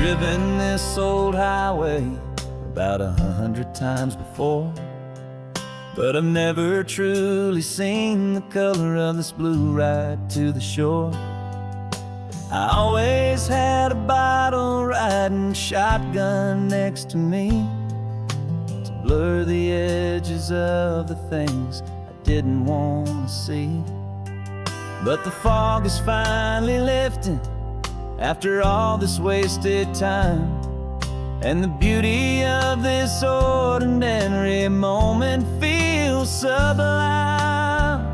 driven this old highway about 100 times before, but I've never truly seen the color of this blue right to the shore. I always had a bottle riding shotgun next to me to blur the edges of the things I didn't want to see. But the fog is finally lifting after all this wasted time, and the beauty of this ordinary moment feels sublime.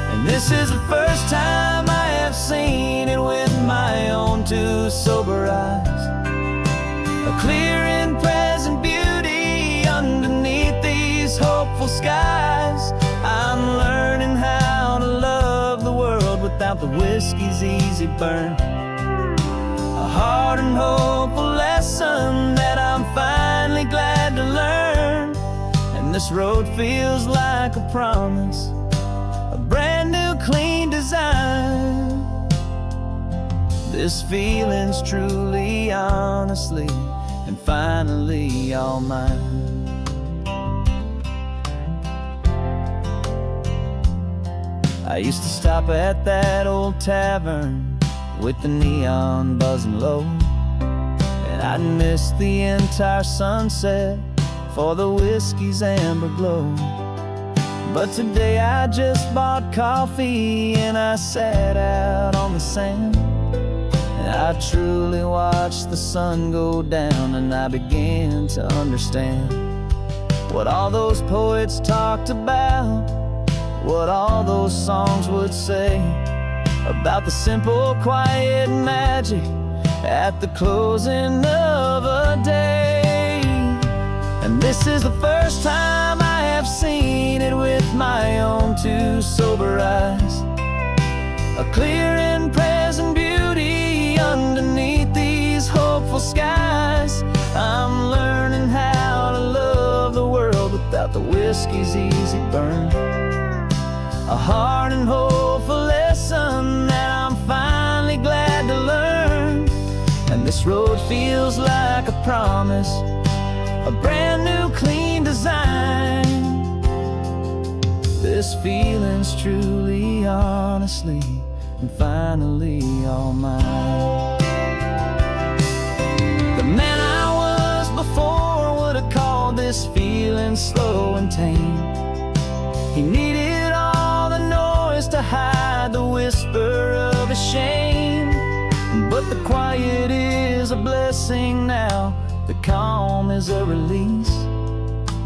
And this is the first time I have seen it with my own two sober eyes, a clear and present beauty underneath these hopeful skies. I'm learning how to love the world without the whiskey's easy burn, a hard and hopeful lesson that I'm finally glad to learn. And this road feels like a promise, a brand new clean design. This feeling's truly, honestly, and finally all mine. I used to stop at that old tavern with the neon buzzing low, and I'd miss the entire sunset for the whiskey's amber glow. But today I just bought coffee and I sat out on the sand, and I truly watched the sun go down, and I began to understand what all those poets talked about, what all those songs would say about the simple, quiet magic at the closing of a day. And this is the first time I have seen it with my own two sober eyes, a clear and present beauty underneath these hopeful skies. I'm learning how to love the world without the whiskey's easy burn, a hard and hopeful lesson that I'm finally glad to learn. And this road feels like a promise, a brand new clean design. This feeling's truly, honestly, and finally all mine. The man I was before would have called this feeling slow and tame. He needed all the noise to hide the whisper of his shame, but the quiet is a blessing now, the calm is a release,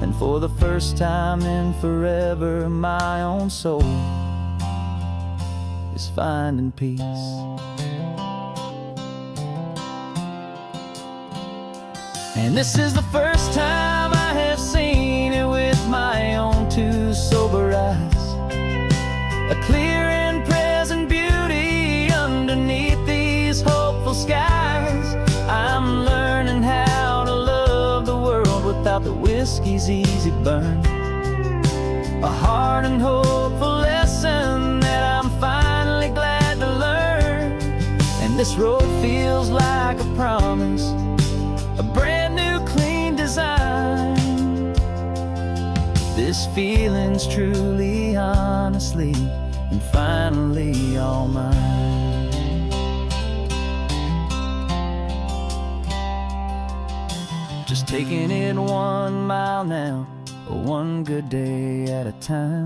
and for the first time in forever my own soul is finding peace. And this is the first time I have seen it with my own two sober eyes, a clear and present beauty underneath these hopeful skies. I'm learning how to love the world without the whiskey's easy burn, a hard and hopeful lesson that I'm finally glad to learn. And this road feels like a promise, a brand new clean design. This feeling's truly, honestly, and finally all mine. Just taking it 1 mile now, one good day at a time.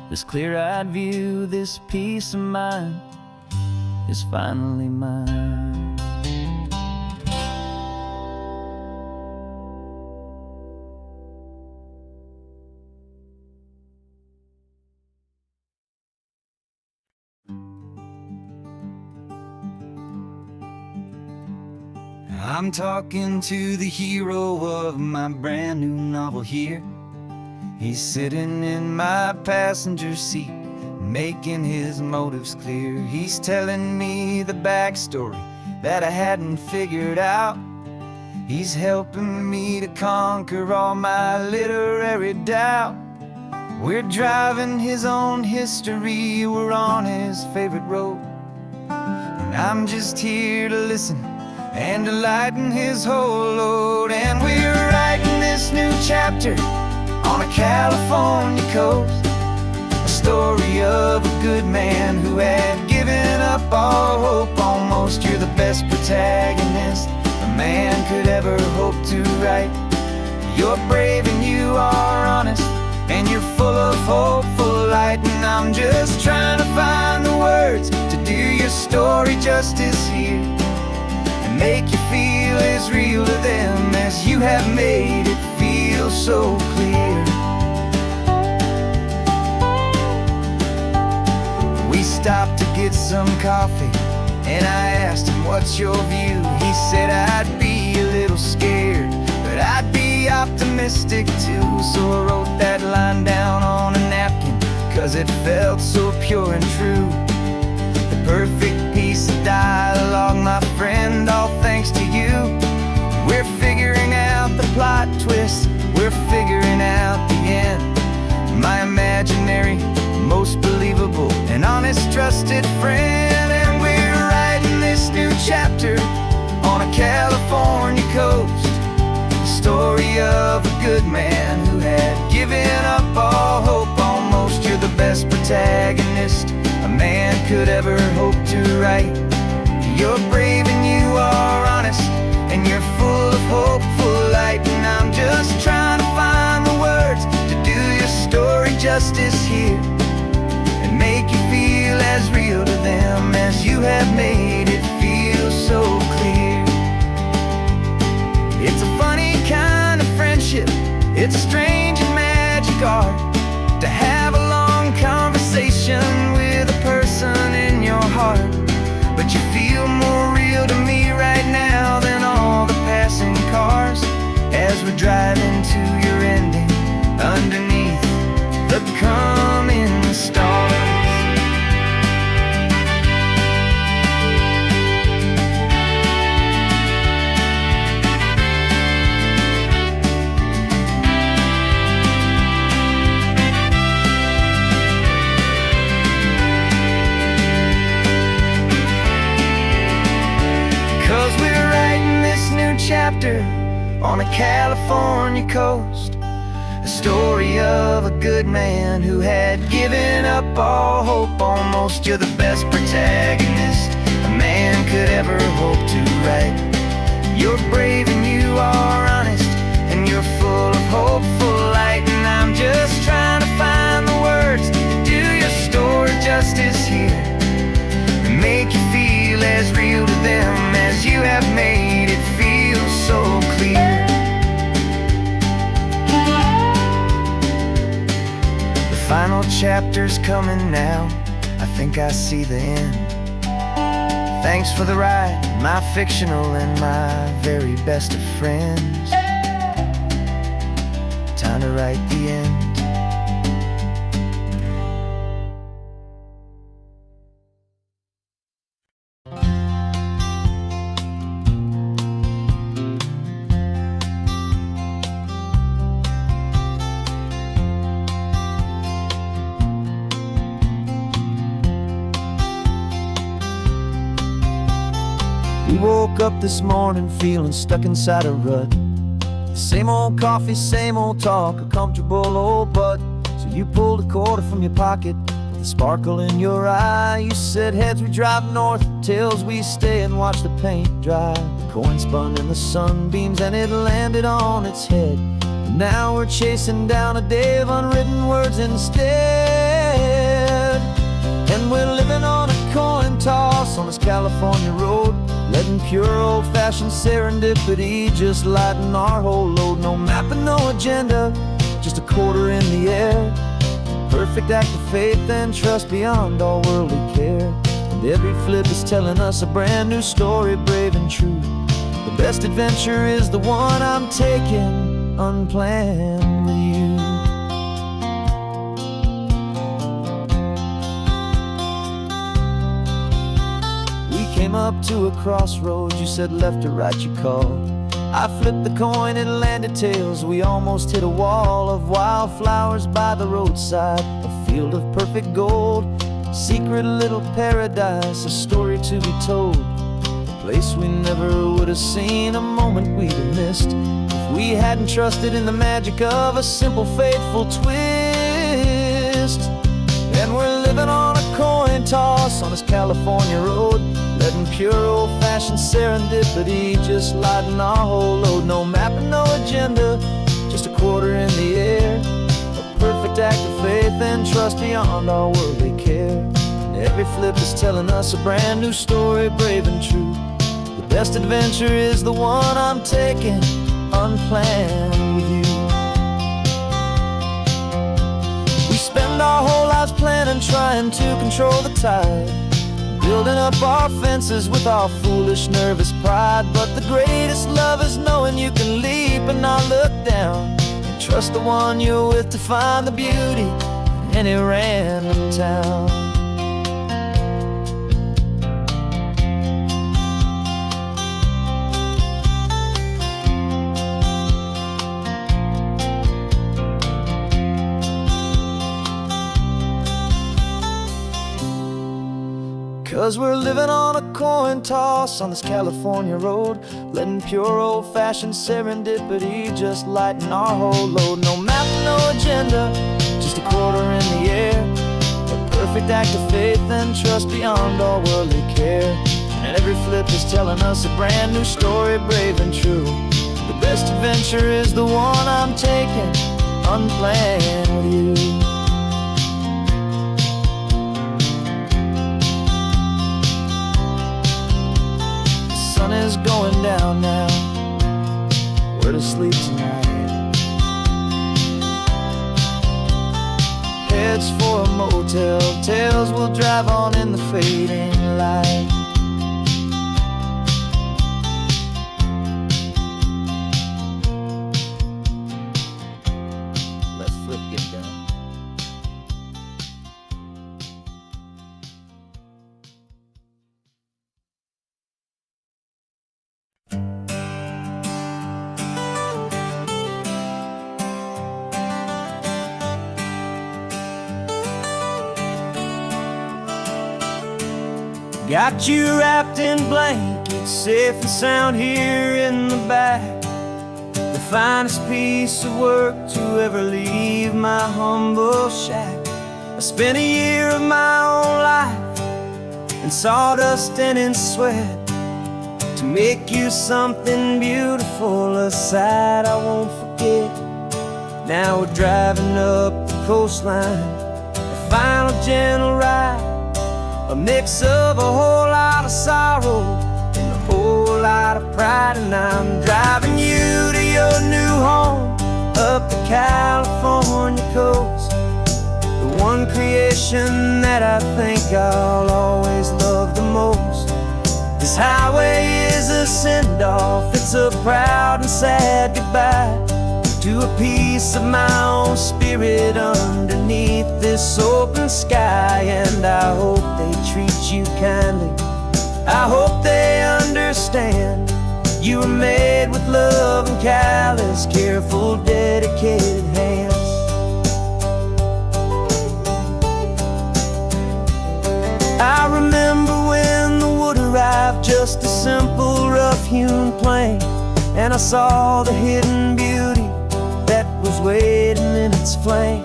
This clear-eyed view, this peace of mind is finally mine. I'm talking to the hero of my brand new novel here. He's sitting in my passenger seat, making his motives clear. He's telling me the backstory that I hadn't figured out. He's helping me to conquer all my literary doubt. We're driving his own history, we're on his favorite road, and I'm just here to listen and to lighten his whole load. And we're writing this new chapter on a California coast, a story of a good man who had given up all hope almost. You're the best protagonist a man could ever hope to write. You're brave and you are honest, and you're full of hopeful light. And I'm just trying to find the words to do your story justice here, and make you feel as real to them as you have made it feel so clear. We stopped to get some coffee, and I asked him, what's your view? He said, I'd be a little scared, but I'd be optimistic too. So I wrote that line down on a napkin, 'cause it felt so pure and true. The perfect piece of dialogue, my friend, all thanks to you. We're figuring out the plot twist, we're figuring out the end. My imaginary, most believable and honest trusted friend. And we're writing this new chapter on a California coast, the story of a good man who had given up all hope almost. You're the best protagonist a man could ever hope to write. You're brave and you are honest, and you're full of hopeful light. And I'm just trying to find the words to do your story justice here, and make you feel as real to them as you have made it feel so clear. It's a funny kind of friendship, it's a strange and magic art to have a long conversation with a person in your heart. But you feel more real to me right now than all the passing cars, as we're driving to your ending underneath the coming stars. 'Cause we're writing this new chapter on a California coast, a story of a good man who had given up all hope almost. You're the best protagonist a man could ever hope to write. You're brave and you are honest, and you're full of hopeful light. And I'm just trying to find the words to do your story justice here, and make you feel as real to them as you have made it feel so clear. The final chapter's coming now, I think I see the end. Thanks for the ride, my fictional and my very best of friends. Time to write the end. We woke up this morning feeling stuck inside a rut. Same old coffee, same old talk, a comfortable old butt. So you pulled a quarter from your pocket with a sparkle in your eye. You said, heads we drive north, tails we stay and watch the paint dry. The coin spun in the sunbeams and it landed on its head. And now we're chasing down a day of unwritten words instead. And we're living on a coin toss on this California road, letting pure old-fashioned serendipity just lighten our whole load. No map and no agenda, just a quarter in the air. Perfect act of faith and trust beyond all worldly care. And every flip is telling us a brand new story, brave and true. The best adventure is the one I'm taking unplanned with you. Came up to a crossroads, you said left or right you called. I flipped the coin, it landed tails. We almost hit a wall of wildflowers by the roadside, a field of perfect gold, secret little paradise, a story to be told. place we never would have seen, a moment we'd have missed if we hadn't trusted in the magic of a simple, faithful twist. And we're living on a coin toss on this California road, letting pure old-fashioned serendipity just lighten our whole load. No map and no agenda, just a quarter in the air, a perfect act of faith and trust beyond our worldly care. And every flip is telling us a brand new story, brave and true. The best adventure is the one I'm taking, unplanned with you. We spend our whole lives planning, trying to control the tide, building up our fences with our foolish, nervous pride. But the greatest love is knowing you can leap and not look down, and trust the one you're with to find the beauty in any random town. 'Cause we're living on a coin toss on this California road, letting pure old-fashioned serendipity just lighten our whole load. No map, no agenda, just a quarter in the air, a perfect act of faith and trust beyond all worldly care. And every flip is telling us a brand new story, brave and true. The best adventure is the one I'm taking, unplanned with you. The sun is going down now, we're to sleep tonight. Heads for a motel, tails will drive on in the fading light. Let's flip, get done. Got you wrapped in blankets, safe and sound here in the back. The finest piece of work to ever leave my humble shack. I spent a year of my own life in sawdust and in sweat to make you something beautiful, a sight I won't forget. Now we're driving up the coastline, a final gentle ride, a mix of a whole lot of sorrow and a whole lot of pride. And I'm driving you to your new home up the California coast, the one creation that I think I'll always love the most. This highway is a send-off, it's a proud and sad goodbye to a piece of my own spirit underneath this open sky. And I hope they treat you kindly, I hope they understand you were made with love and callous, careful, dedicated hands. I remember when the wood arrived, just a simple rough-hewn plank, and I saw the hidden beauty that was waiting in its flame.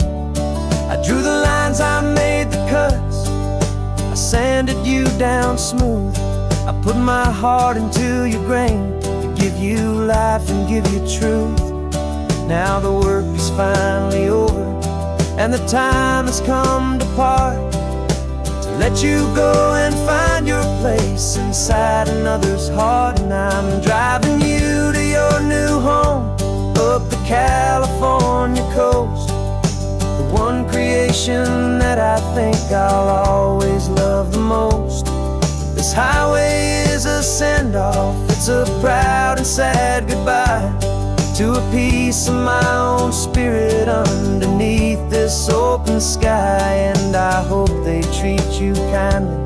I drew the lines, I made the cuts, I sanded you down smooth. I put my heart into your grain to give you life and give you truth. Now the work is finally over and the time has come to part, to let you go and find your place inside another's heart. And I'm driving you to your new home up the California coast, the one creation that I think I'll always love the most. This highway is a send-off, it's a proud and sad goodbye to a piece of my own spirit underneath this open sky. And I hope they treat you kindly,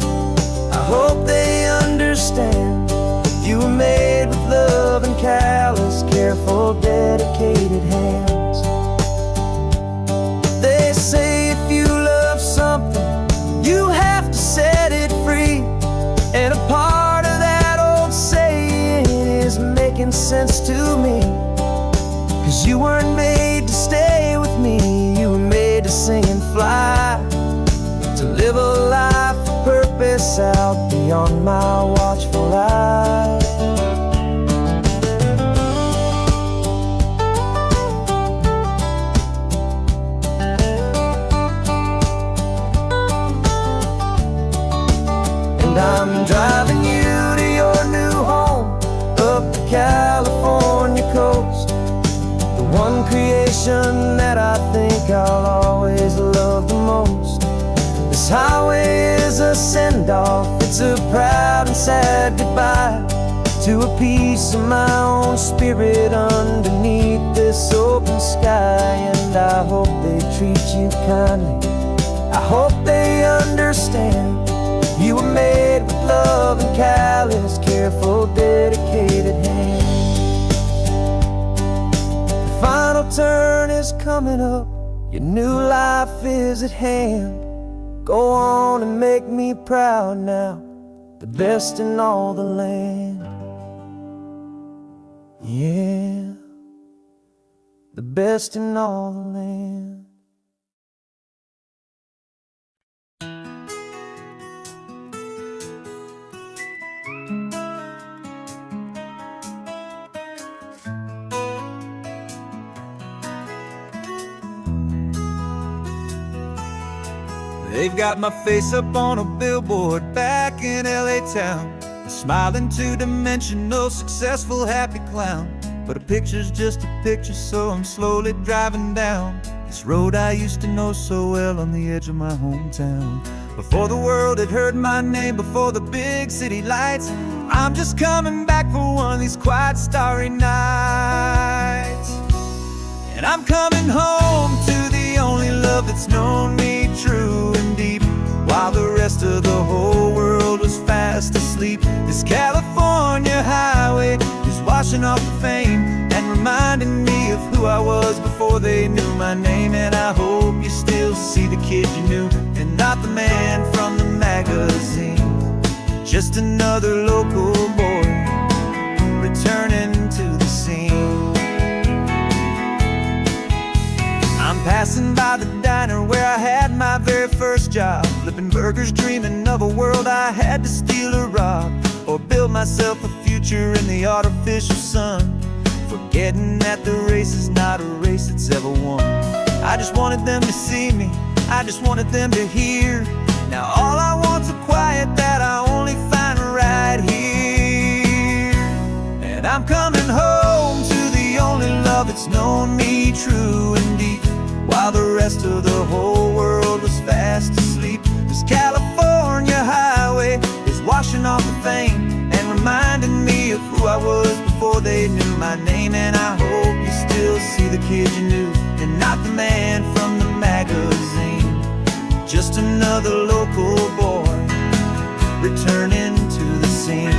I hope they understand you were made with love and callous, careful, dedicated hands. They say if you love something, you have to set it free. And a part of that old beyond my watchful eye. And I'm driving you to your new home up the California coast, the one creation that I think I'll always love the most. This highway is a send-off, it's a proud and sad goodbye to a piece of my own spirit underneath this open sky. And I hope they treat you kindly, I hope they understand you were made with love and callous, careful, dedicated hands. The final turn is coming up, your new life is at hand. Go on and make me proud now, the best in all the land. Yeah, the best in all the land. They've got my face up on a billboard back in LA town, a smiling two-dimensional, successful, happy clown. But a picture's just a picture, so I'm slowly driving down this road I used to know so well on the edge of my hometown. Before the world had heard my name, before the big city lights, I'm just coming back for one of these quiet, starry nights. And I'm coming home to the only love that's known me true and deep, while the rest of the whole world was fast asleep. This California highway is washing off the fame and reminding me of who I was before they knew my name. And I hope you still see the kid you knew, and not the man from the magazine. Just another local boy returning to the scene. I'm passing by the diner where I had my very first job, flipping burgers, dreaming of a world I had to steal or rob, or build myself a future in the artificial sun, forgetting that the race is not a race that's ever won. I just wanted them to see me, I just wanted them to hear. Now all I want's a quiet that I only find right here. And I'm coming home to the only love that's known me true and deep, while the rest of the whole world was fast asleep. This California highway is washing off the fame and reminding me of who I was before they knew my name. And I hope you still see the kid you knew, and not the man from the magazine. Just another local boy returning to the scene.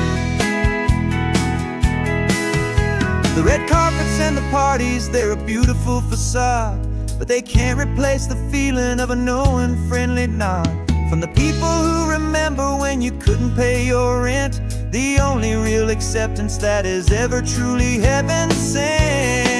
The red carpets and the parties, they're a beautiful facade, but they can't replace the feeling of a knowing, friendly nod from the people who remember when you couldn't pay your rent. The only real acceptance that is ever truly heaven sent.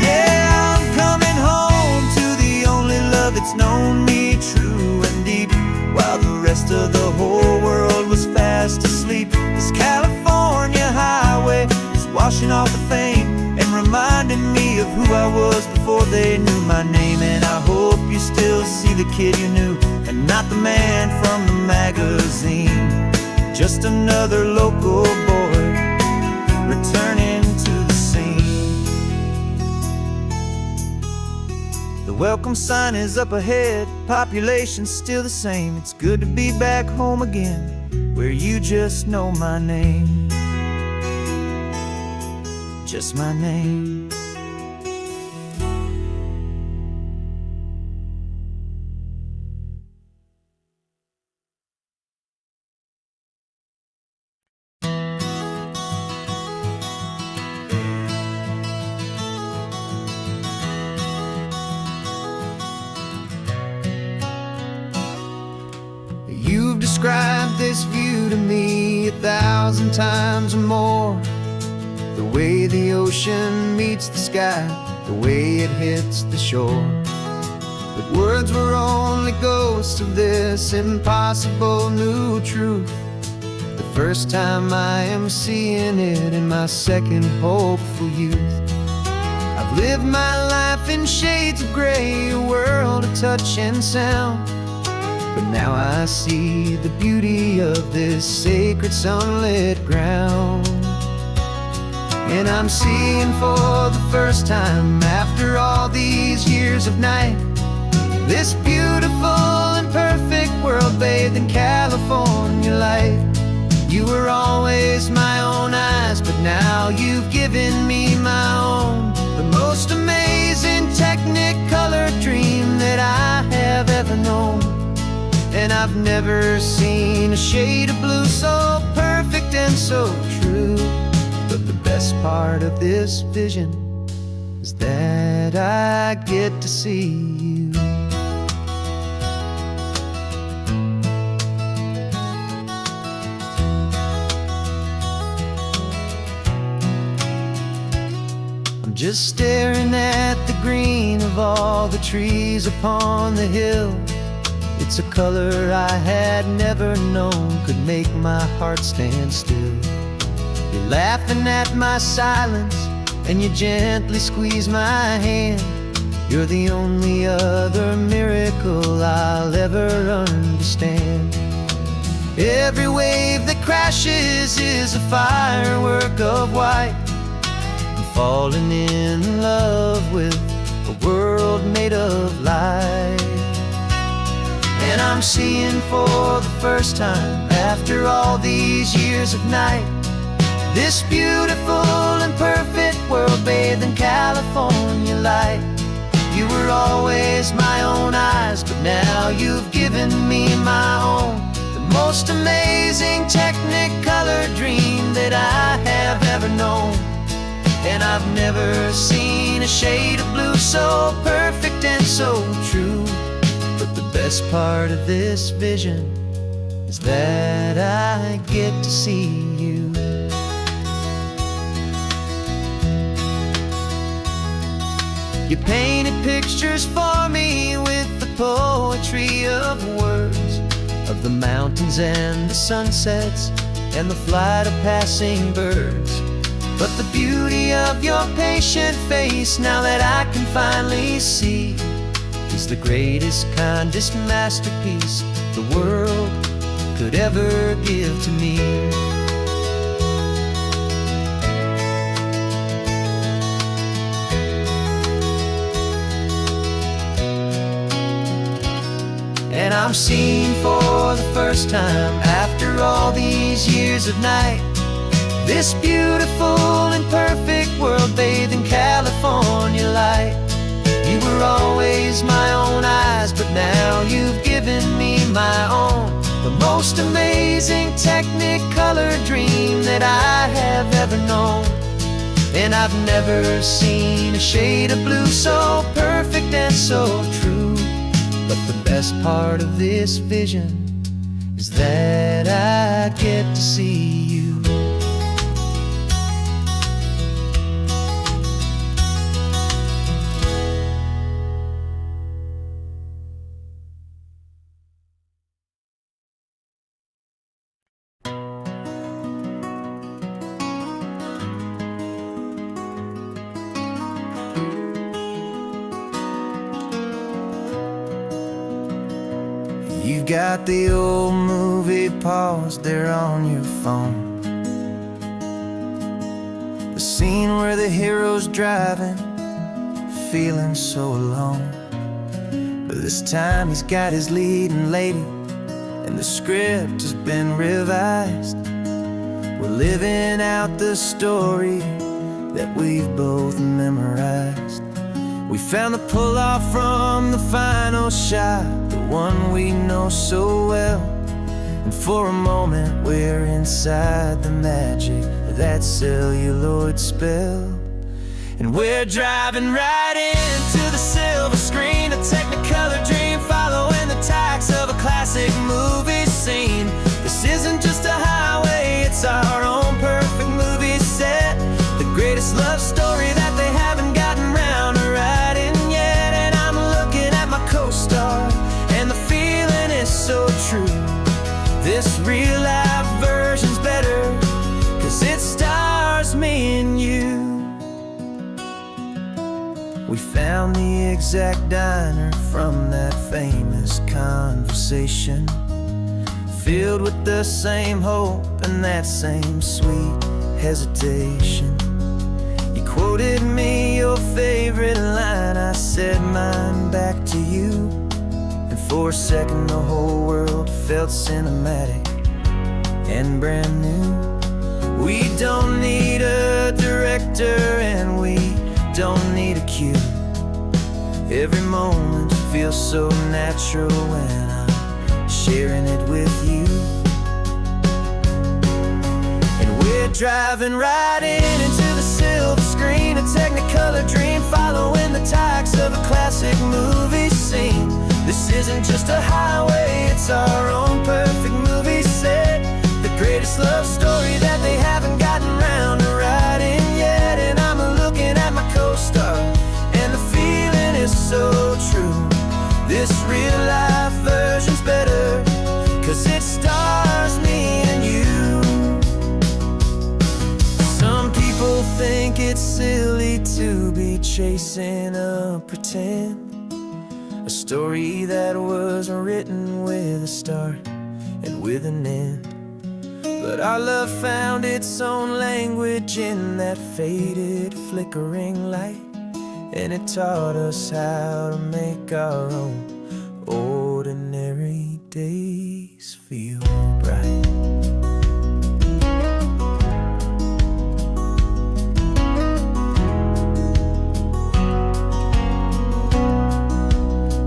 Yeah, I'm coming home to the only love that's known me true and deep, while the rest of the whole world was fast asleep. This California highway is washing off the fame and reminding me of who I was before they knew my name. And I hope you still see the kid you knew, and not the man from the magazine. Just another local boy returning to the scene. The welcome sign is up ahead, population's still the same. It's good to be back home again, where you just know my name. Just my name. You've described this view to me 1,000 times or more. The way the ocean meets the sky, the way it hits the shore. But words were only ghosts of this impossible new truth. The first time I am seeing it in my second hopeful youth. I've lived my life in shades of gray, a world of touch and sound. But now I see the beauty of this sacred sunlit ground. And I'm seeing for the first time, after all these years of night, this beautiful and perfect world bathed in California light. You were always my own eyes, but now you've given me my own. The most amazing technicolor dream that I have ever known. And I've never seen a shade of blue so perfect and so true. But the best part of this vision is that I get to see you. Just staring at the green of all the trees upon the hill. It's a color I had never known could make my heart stand still. You're laughing at my silence, and you gently squeeze my hand. You're the only other miracle I'll ever understand. Every wave that crashes is a firework of white. Falling in love with a world made of light. And I'm seeing for the first time, after all these years of night, this beautiful and perfect world bathed in California light. You were always my own eyes, but now you've given me my own. The most amazing technicolor dream that I have ever known. And I've never seen a shade of blue so perfect and so true. But the best part of this vision is that I get to see you. You painted pictures for me with the poetry of words, of the mountains and the sunsets and the flight of passing birds. But the beauty of your patient face, now that I can finally see, is the greatest, kindest masterpiece the world could ever give to me. And I'm seeing for the first time, after all these years of night, this beautiful and perfect world bathed in California light. You were always my own eyes, but now you've given me my own. The most amazing technicolor dream that I have ever known. And I've never seen a shade of blue so perfect and so true. But the best part of this vision is that I get to see you. You've got the old movie paused there on your phone, the scene where the hero's driving, feeling so alone. But this time he's got his leading lady, and the script has been revised. We're living out the story that we've both memorized. We found the pull-off from the final shot, the one we know so well. And for a moment we're inside the magic of that celluloid spell. And we're driving right into the silver screen, a technicolor dream following the tacks of a classic movie scene. This It's our own perfect movie set, the greatest love story that they haven't gotten round to writing yet. And I'm looking at my co-star, and the feeling is so true. This real life version's better, 'cause it stars me and you. We found the exact diner from that famous conversation, filled with the same hope and that same sweet hesitation. You quoted me your favorite line, I said mine back to you. And for a second the whole world felt cinematic and brand new. We don't need a director and we don't need a cue. Every moment feels so natural when I'm sharing it with you. And we're driving right into the silver screen, a technicolor dream, following the tacks of a classic movie scene. This isn't just a highway, it's our own perfect movie set, the greatest love story that they haven't gotten round to writing yet. And I'm looking at my co-star, and the feeling is so true. This real life version's better, 'cause it stars me and you. Some people think it's silly to be chasing a pretend, a story that was written with a start and with an end. But our love found its own language in that faded, flickering light, and it taught us how to make our own ordinary days feel bright.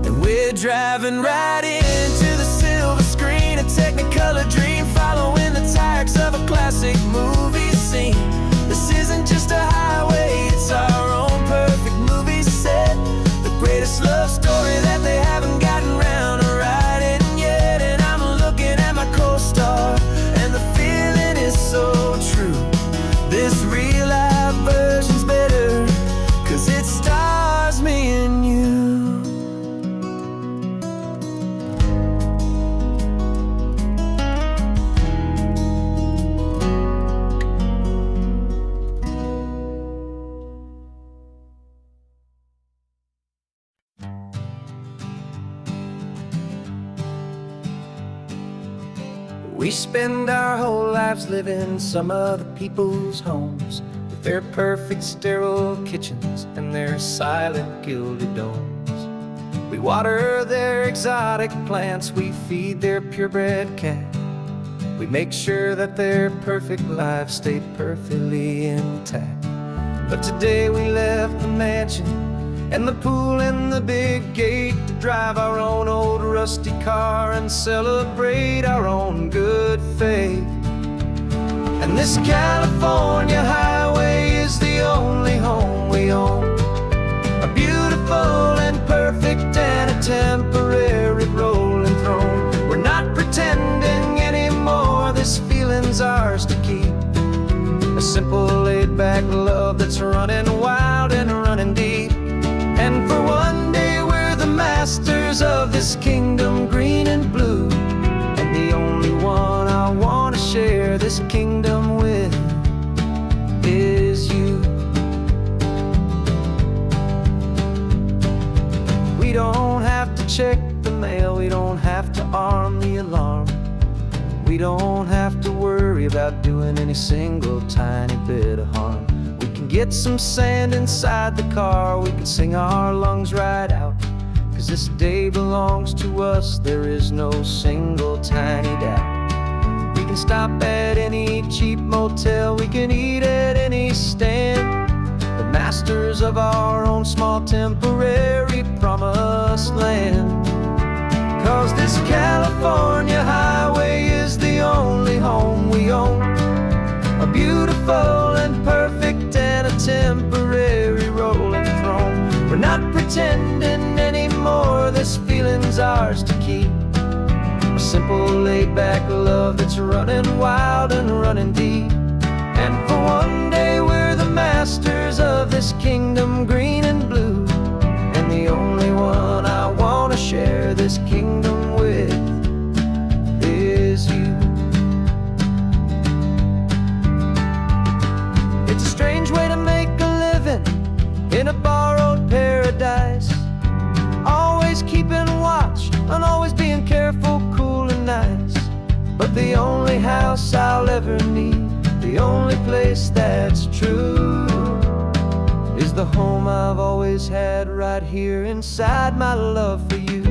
And we're driving right into the silver screen, a technicolor dream, following the tacks of a classic movie scene. This isn't just a highway, it's our own perfect movie set, the greatest love story that they haven't gotten round to writing yet. And I'm looking at my co-star, and the feeling is so true. This real life version's better, 'cause it stars me and you. We spend our whole lives living some other people's homes, with their perfect sterile kitchens and their silent gilded domes. We water their exotic plants, we feed their purebred cat. We make sure that their perfect lives stay perfectly intact. But today we left the mansion and the pool and the big gate to drive our own old rusty car and celebrate our own good faith. And this California highway is the only home we own, a beautiful and perfect and a temporary rolling throne. We're not pretending anymore, this feeling's ours to keep, a simple laid-back love that's running wild and running deep. And for one day we're the masters of this kingdom green and blue, and the only one I want to share this kingdom with is you. We don't have to check the mail, we don't have to arm the alarm, we don't have to worry about doing any single tiny bit of harm. We can get some sand inside the car, we can sing our lungs right out, 'cause this day belongs to us, there is no single tiny doubt. We can stop at any cheap motel, we can eat at any stand, the masters of our own small temporary promised land. 'Cause this California highway is the only home we own, a beautiful and perfect and a temporary rolling throne. We're not pretending anymore, this feeling's ours to keep, a simple laid-back love that's running wild and running deep. And for one day we're the masters of this kingdom green and blue, and the only one I want to share this kingdom with is you. It's a strange way to make a living in a borrowed paradise, always keeping watch and always being careful, cool and nice. But the only house I'll ever need, the only place that's true, is the home I've always had right here inside my love for you.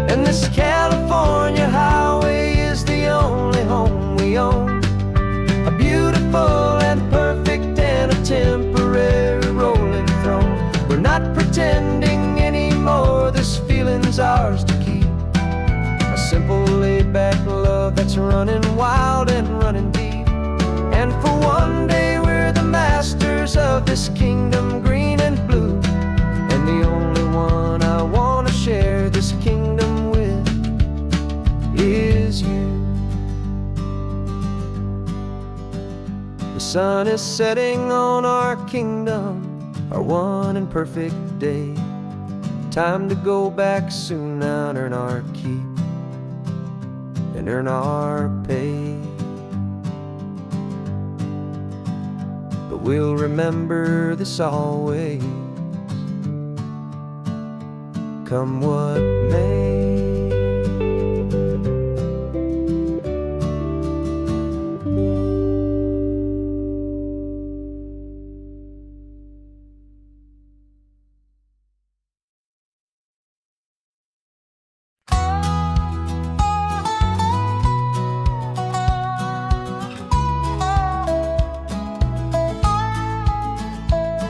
And this California highway is the only home we own, a beautiful and perfect and a temporary rolling throne. We're not pretending anymore, this feeling's ours to keep. A simple laid-back love that's running wild and running deep. And for one day we're the masters of this kingdom green and blue, and the only one I want to share this kingdom with is you. The sun is setting on our kingdom, our one and perfect day. Time to go back soon now and earn our keep and earn our pay. But we'll remember this always, come what may.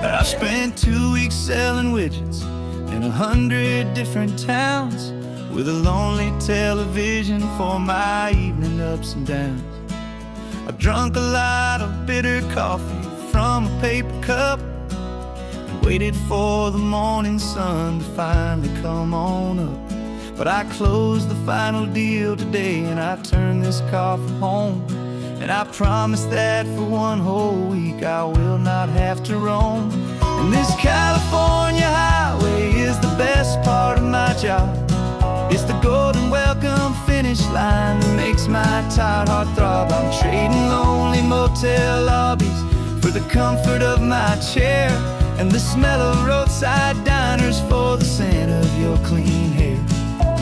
I spent 2 weeks selling widgets in 100 different towns, with a lonely television for my evening ups and downs. I've drunk a lot of bitter coffee from a paper cup and waited for the morning sun to finally come on up. But I closed the final deal today and I turned this car for home. And I promise that for one whole week I will not have to roam. And this California highway is the best part of my job. It's the golden welcome finish line that makes my tired heart throb. I'm trading lonely motel lobbies for the comfort of my chair, and the smell of roadside diners for the scent of your clean hair.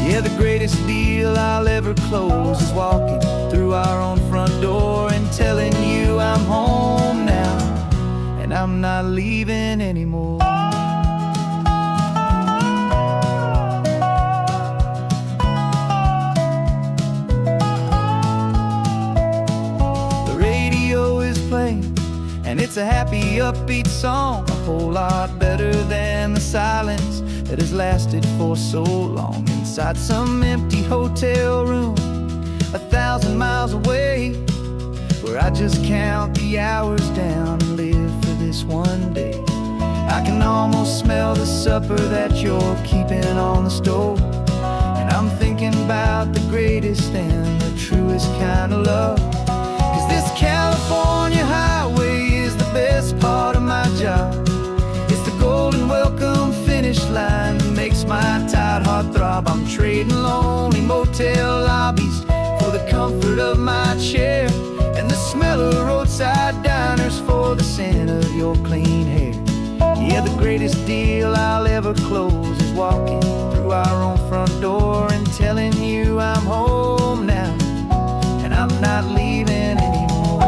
Yeah, the greatest deal I'll ever close is walking through our own front door and telling you I'm home now, and I'm not leaving anymore. The radio is playing, and it's a happy, upbeat song, a whole lot better than the silence that has lasted for so long inside some empty hotel room 1,000 miles away, where I just count the hours down and live for this one day. I can almost smell the supper that you're keeping on the stove, and I'm thinking about the greatest and the truest kind of love. 'Cause this California highway is the best part of my job. It's the golden welcome finish line that makes my tired heart throb. I'm trading lonely motel lobbies for the comfort of my chair, and the smell of roadside diners for the scent of your clean hair. Yeah, the greatest deal I'll ever close is walking through our own front door and telling you I'm home now, and I'm not leaving anymore.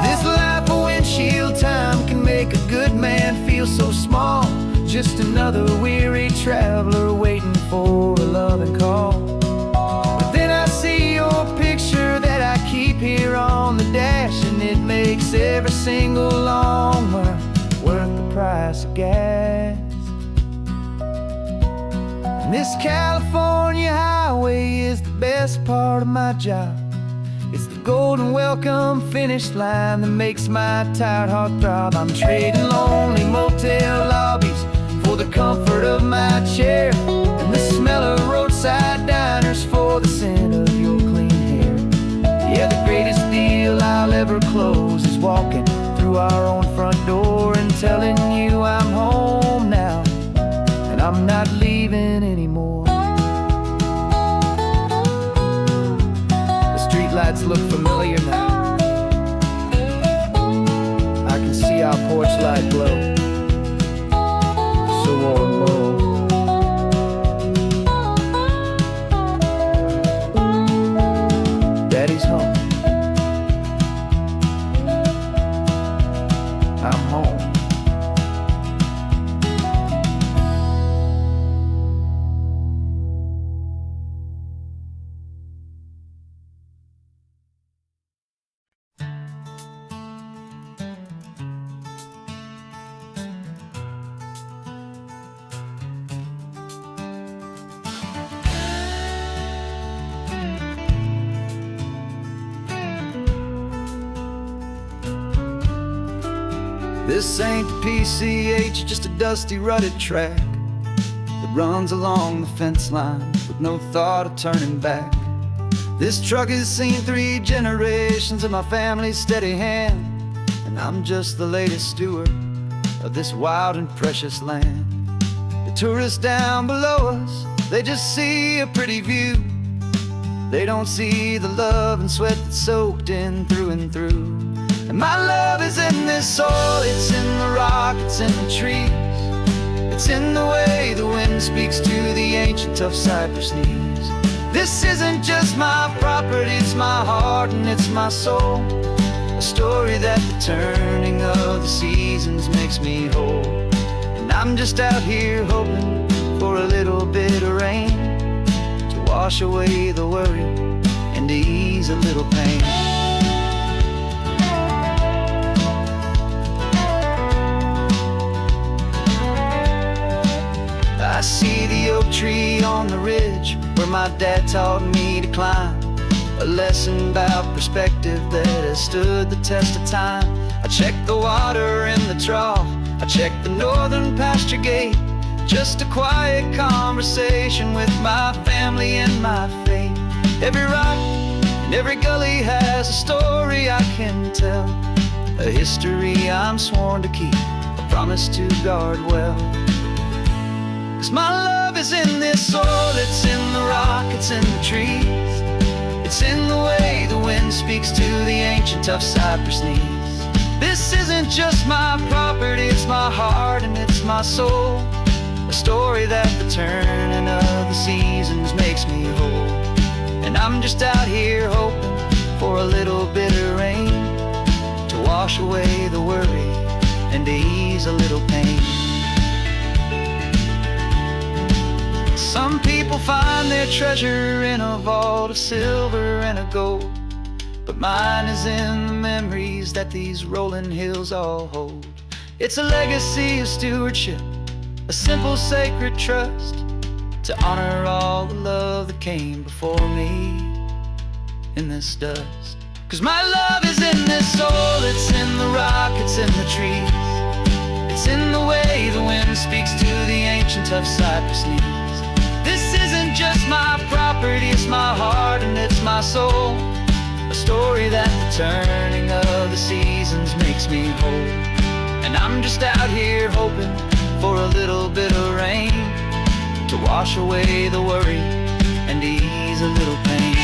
This life of windshield time can make a good man feel so small, just another weary traveler waiting for a loving call. But then I see your picture that I keep here on the dash, and it makes every single long mile worth the price of gas. And this California highway is the best part of my job. It's the golden welcome finish line that makes my tired heart throb. I'm trading lonely motel lobbies for the comfort of my chair, and the smell of roadside diners for the scent of your clean hair. Yeah, the greatest deal I'll ever close is walking through our own front door and telling you I'm home now, and I'm not leaving anymore. The streetlights look familiar now. I can see our porch light glow, so warm, low. Daddy's home. I'm home. This ain't the PCH, just a dusty, rutted track that runs along the fence line with no thought of turning back. This truck has seen 3 generations of my family's steady hand, and I'm just the latest steward of this wild and precious land. The tourists down below us, they just see a pretty view. They don't see the love and sweat that's soaked in through and through. And my love is in this soil, it's in the rock, it's in the trees. It's in the way the wind speaks to the ancient tough cypress knees. This isn't just my property, it's my heart and it's my soul. A story that the turning of the seasons makes me whole. And I'm just out here hoping for a little bit of rain to wash away the worry and to ease a little pain. I see the oak tree on the ridge where my dad taught me to climb, a lesson about perspective that has stood the test of time. I check the water in the trough, I check the northern pasture gate, just a quiet conversation with my family and my faith. Every rock and every gully has a story I can tell, a history I'm sworn to keep, a promise to guard well. 'Cause my love is in this soil, it's in the rock, it's in the trees. It's in the way the wind speaks to the ancient tough cypress knees. This isn't just my property, it's my heart and it's my soul. A story that the turning of the seasons makes me whole. And I'm just out here hoping for a little bit of rain to wash away the worry and to ease a little pain. Some people find their treasure in a vault of silver and of gold, but mine is in the memories that these rolling hills all hold. It's a legacy of stewardship, a simple sacred trust, to honor all the love that came before me in this dust. 'Cause my love is in this soil, it's in the rock, it's in the trees. It's in the way the wind speaks to the ancient tough cypress knees. This isn't just my property, it's my heart and it's my soul. A story that the turning of the seasons makes me whole. And I'm just out here hoping for a little bit of rain to wash away the worry and ease a little pain.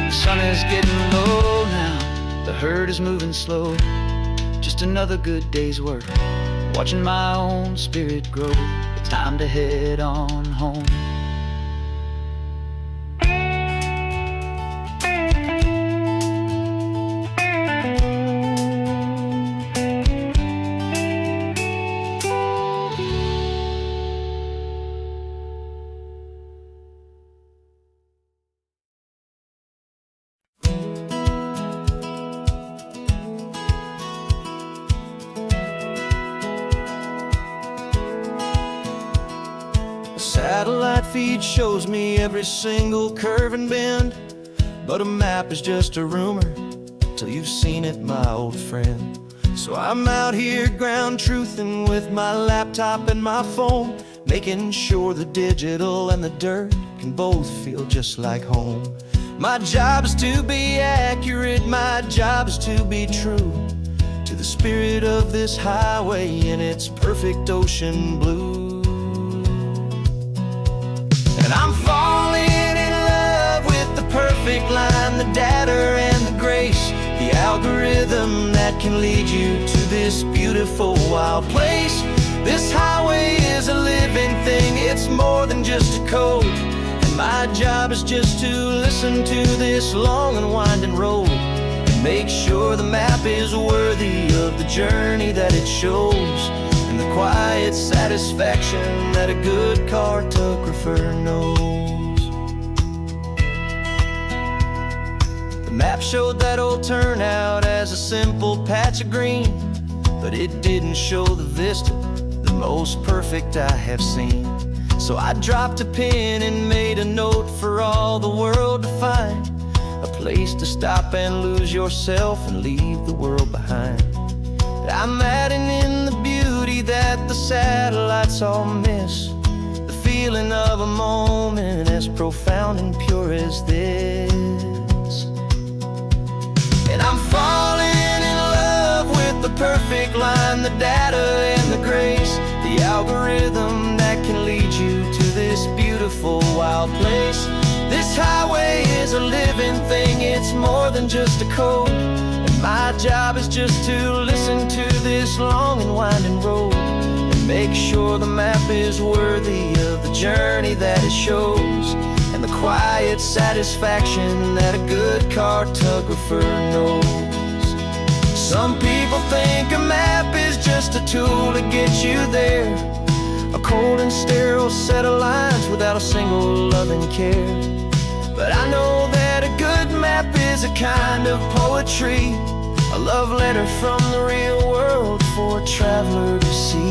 The sun is getting low now, the herd is moving slow. Just another good day's work, watching my own spirit grow. It's time to head on home. satellite feed shows me every single curve and bend, but a map is just a rumor till you've seen it, my old friend. So I'm out here ground truthing with my laptop and my phone, making sure the digital and the dirt can both feel just like home. My job is to be accurate, my job is to be true to the spirit of this highway in its perfect ocean blue. And I'm falling in love with the perfect line, the data and the grace, the algorithm that can lead you to this beautiful wild place. This highway is a living thing, it's more than just a code. And my job is just to listen to this long and winding road and make sure the map is worthy of the journey that it shows, and the quiet satisfaction that a good cartographer knows. The map showed that old turnout as a simple patch of green, but it didn't show the vista, the most perfect I have seen. So I dropped a pin and made a note for all the world to find, a place to stop and lose yourself and leave the world behind. I'm adding in the beauty that the satellites all miss, the feeling of a moment as profound and pure as this. And I'm falling in love with the perfect line, the data and the grace, the algorithm that can lead you to this beautiful wild place. This highway is a living thing, it's more than just a code. And my job is just to listen to this long and winding road and make sure the map is worthy of the journey that it shows, and the quiet satisfaction that a good cartographer knows. Some people think a map is just a tool to get you there, a cold and sterile set of lines without a single loving care. But I know that a good map is a kind of poetry, a love letter from the real world for a traveler to see.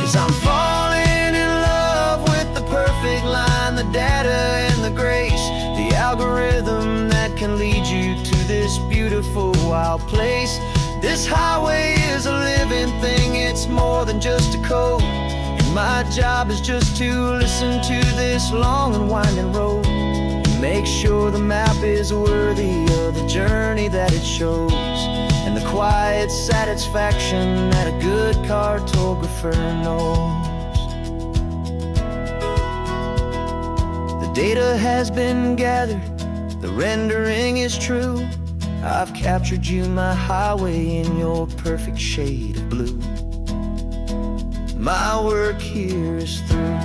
'Cause I'm falling in love with the perfect line, the data and the grace, the algorithm that can lead you to this beautiful wild place. This highway is a living thing, it's more than just a code. And my job is just to listen to this long and winding road and make sure the map is worthy of the journey that it shows, and the quiet satisfaction that a good cartographer knows. The data has been gathered, the rendering is true. I've captured you, my highway, in your perfect shade of blue. My work here is through.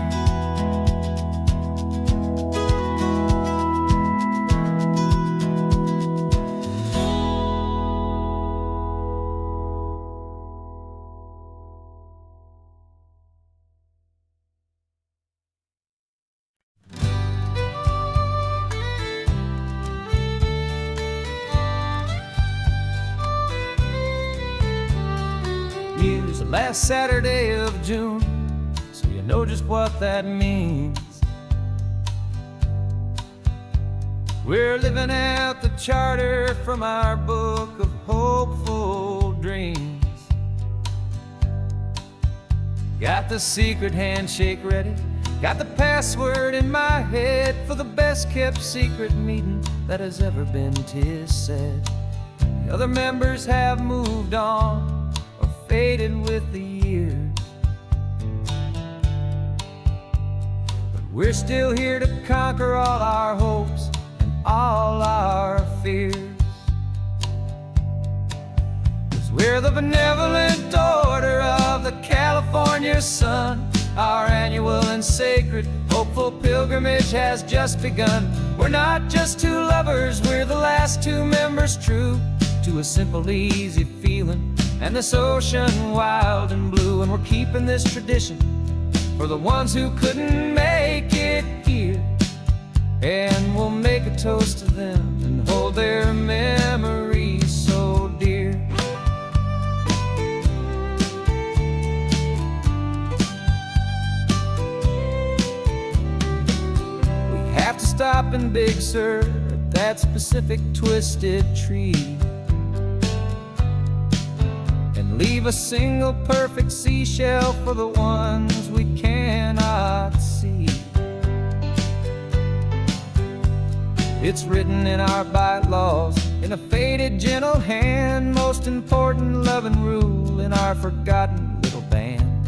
Use the last Saturday of June, so you know just what that means. We're living out the charter from our book of hopeful dreams. Got the secret handshake ready, got the password in my head for the best kept secret meeting that has ever been, 'tis said. The other members have moved on, faded with the years, but we're still here to conquer all our hopes and all our fears. 'Cause we're the benevolent order of the California sun, Our annual and sacred, hopeful pilgrimage has just begun. We're not just two lovers, we're the last two members true to a simple, easy feeling, and this ocean wild and blue. And we're keeping this tradition for the ones who couldn't make it here, and we'll make a toast to them and hold their memories so dear. We have to stop in Big Sur at that specific twisted tree and leave a single perfect seashell for the ones we cannot see. It's written in our bylaws, in a faded gentle hand, most important loving rule in our forgotten little band,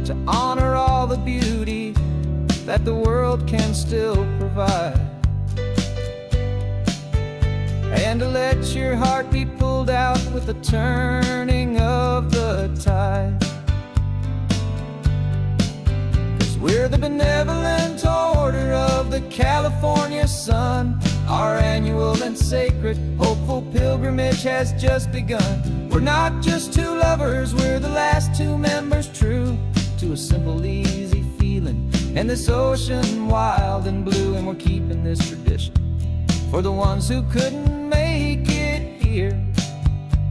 to honor all the beauty that the world can still provide, and to let your heart be pulled out with the turning of the tide. 'Cause we're the benevolent order of the California sun. Our annual and sacred, hopeful pilgrimage has just begun. We're not just two lovers, we're the last two members true to a simple, easy feeling, and this ocean wild and blue. And we're keeping this tradition for the ones who couldn't make it here,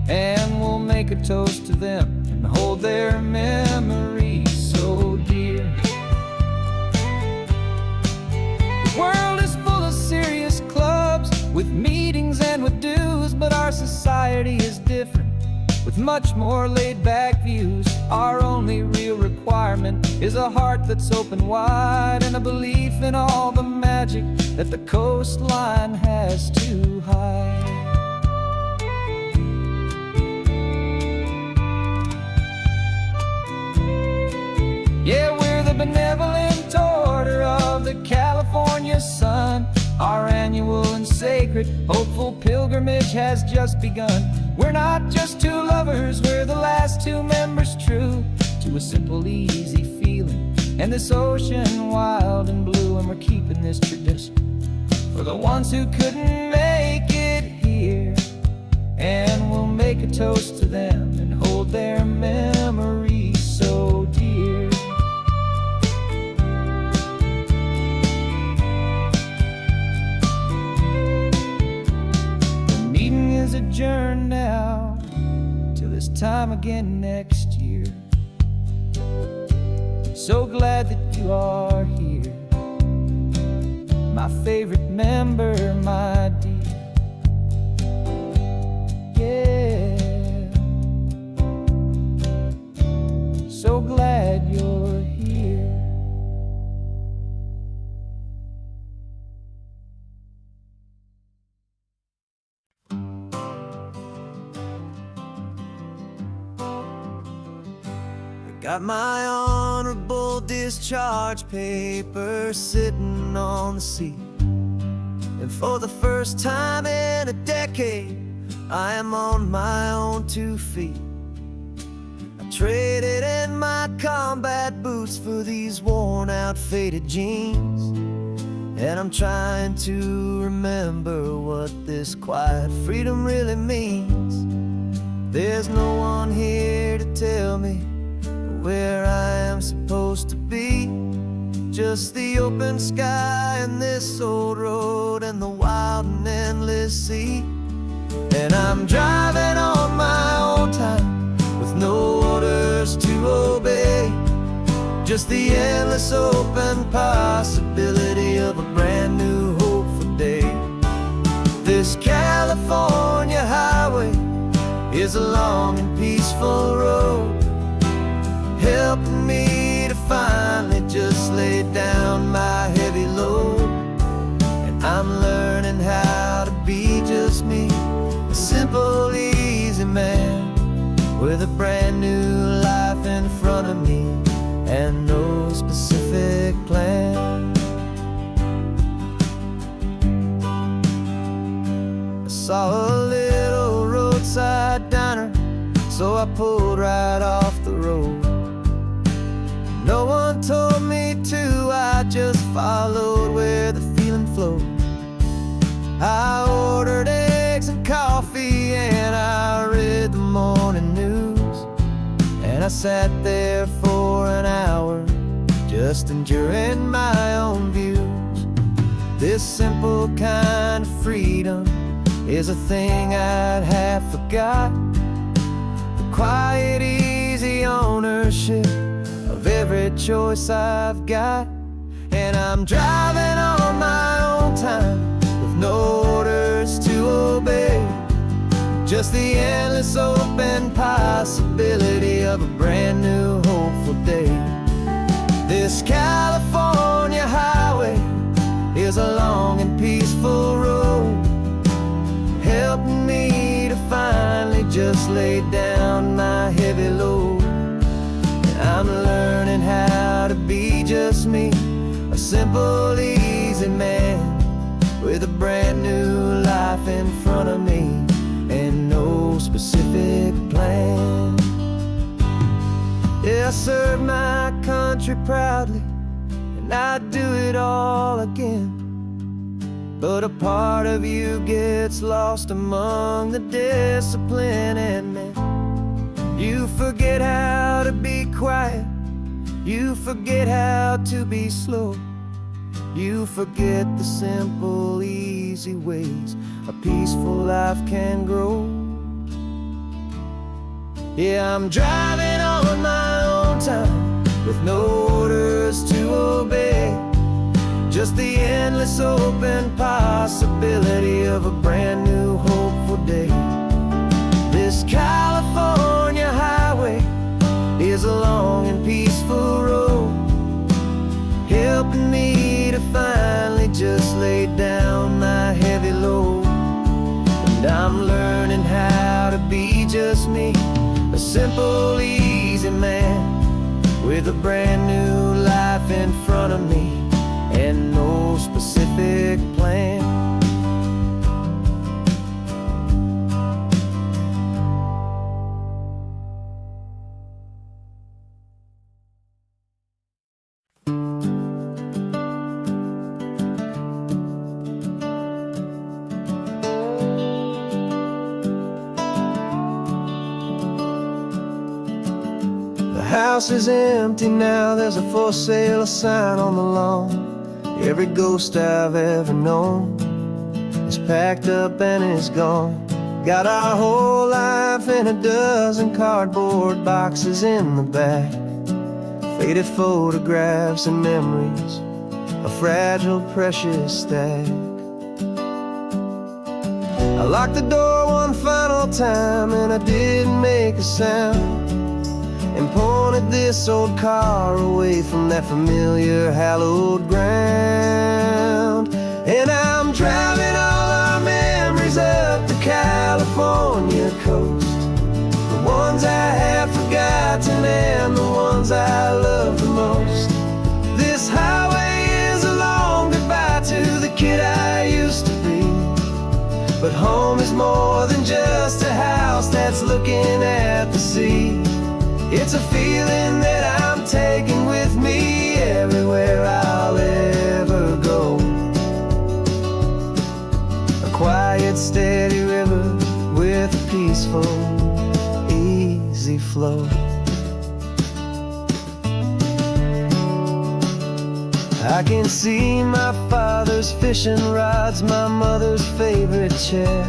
and we'll make a toast to them and hold their memories so dear. The world is full of serious clubs with meetings and with dues, but our society is different with much more laid-back views. Our only real requirement is a heart that's open wide, and a belief in all the magic that the coastline has to hide. Yeah, we're the benevolent order of the California sun. Our annual and sacred, hopeful pilgrimage has just begun. We're not just two lovers, we're the last two members true to a simple, easy feeling, and this ocean wild and blue. And we're keeping this tradition for the ones who couldn't make it here, and we'll make a toast to them and hold their memories so dear. The meeting is adjourned now till this time again next year. So glad that you are here, my favorite member, my dear. Yeah, so glad you're here. Got my honorable discharge paper sitting on the seat, and for the first time in a decade, I am on my own 2 feet. I traded in my combat boots for these worn out, faded jeans, and I'm trying to remember what this quiet freedom really means. There's no one here to tell me where I am supposed to be, just the open sky and this old road and the wild and endless sea. And I'm driving on my own time with no orders to obey, just the endless open possibility of a brand new hopeful day. This California highway is a long and peaceful road, helping me to finally just lay down my heavy load. And I'm learning how to be just me, a simple, easy man with a brand new life in front of me and no specific plan. I saw a little roadside diner, so I pulled right off the road. No followed where the feeling flowed. I ordered eggs and coffee, and I read the morning news. And I sat there for an hour, just enduring my own views. This simple kind of freedom is a thing I'd have forgot. The quiet, easy ownership of every choice I've got. And I'm driving on my own time, with no orders to obey. Just the endless open possibility of a brand new hopeful day. This California highway is a long and peaceful road, helping me to finally just lay down my heavy load. And I'm learning how to be just me, a simple, easy man, with a brand new life in front of me, and no specific plan. Yeah, I serve my country proudly, and I'd do it all again. But a part of you gets lost among the discipline and men. You forget how to be quiet, you forget how to be slow. You forget the simple, easy ways a peaceful life can grow. Yeah, I'm driving on my own time, with no orders to obey. Just the endless open possibility of a brand new hopeful day. This California highway is a long and peaceful road, helping me to finally just lay down my heavy load. And I'm learning how to be just me, a simple, easy man, with a brand new life in front of me, and no specific plan. The house is empty now, there's a for sale sign on the lawn. Every ghost I've ever known is packed up and is gone. Got our whole life in a dozen cardboard boxes in the back, faded photographs and memories, a fragile, precious stack. I locked the door one final time, and I didn't make a sound, and pointed this old car away from that familiar hallowed ground. And I'm driving all our memories up the California coast, the ones I have forgotten and the ones I love the most. This highway is a long goodbye to the kid I used to be, but home is more than just a house that's looking at the sea. It's a feeling that I'm taking with me everywhere I'll ever go. A quiet, steady river with a peaceful, easy flow. I can see my father's fishing rods, my mother's favorite chair,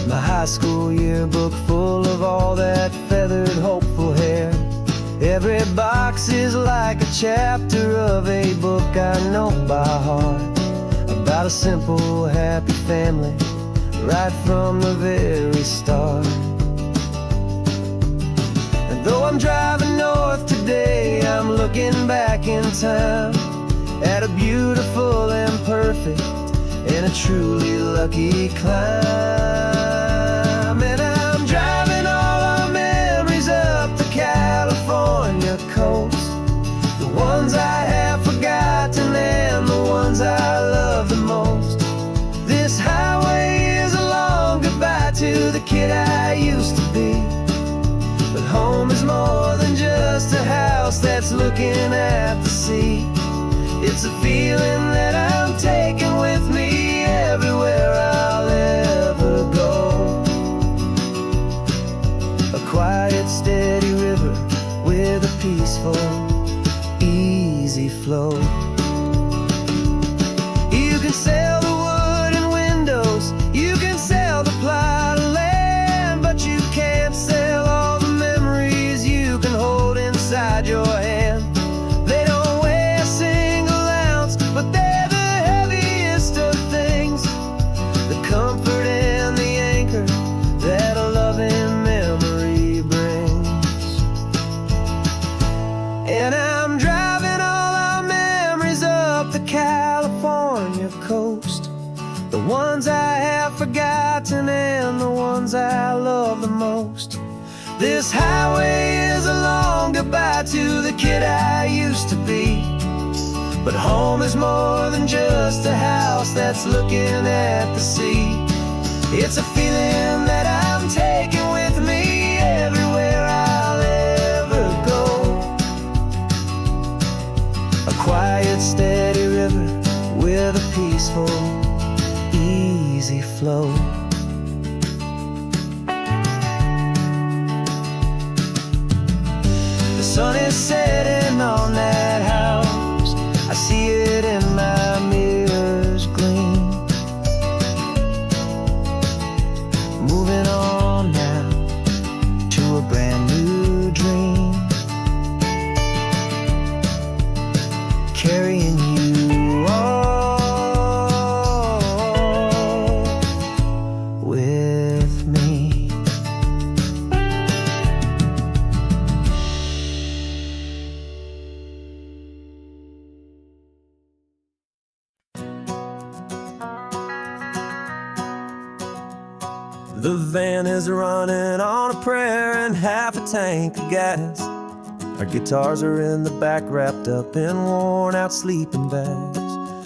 my high school yearbook full of all that feathered, hopeful hair. Every box is like a chapter of a book I know by heart, about a simple, happy family right from the very start. And though I'm driving north today, I'm looking back in time at a beautiful and perfect and a truly lucky climb. And I'm driving all our memories up the California coast, the ones I have forgotten and the ones I love the most. This highway is a long goodbye to the kid I used to be, but home is more than just a house that's looking at the sea. It's a feeling feeling that I'm taking with me everywhere I'll ever go. A quiet, steady river with a peaceful, easy flow. You can sail the wooden windows, you can sail the plot of land, but you can't sail all the memories you can hold inside your hand. They don't weigh a single ounce, but they're the heaviest of things, the comfort and the anchor that a loving memory brings. And I'm driving all our memories up the California coast, the ones I have forgotten and the ones I love the most. This highway is a long goodbye to the kid I used to be, but home is more than just a house that's looking at the sea. It's a feeling that I'm taking with me everywhere I'll ever go. A quiet, steady river with a peaceful, easy flow. The sun is setting on that house, I see it in my mirror's gleam. Moving on now to a brand new dream, carrying you all with me. The van is running on a prayer and half a tank of gas. Our guitars are in the back, wrapped up in worn-out sleeping bags.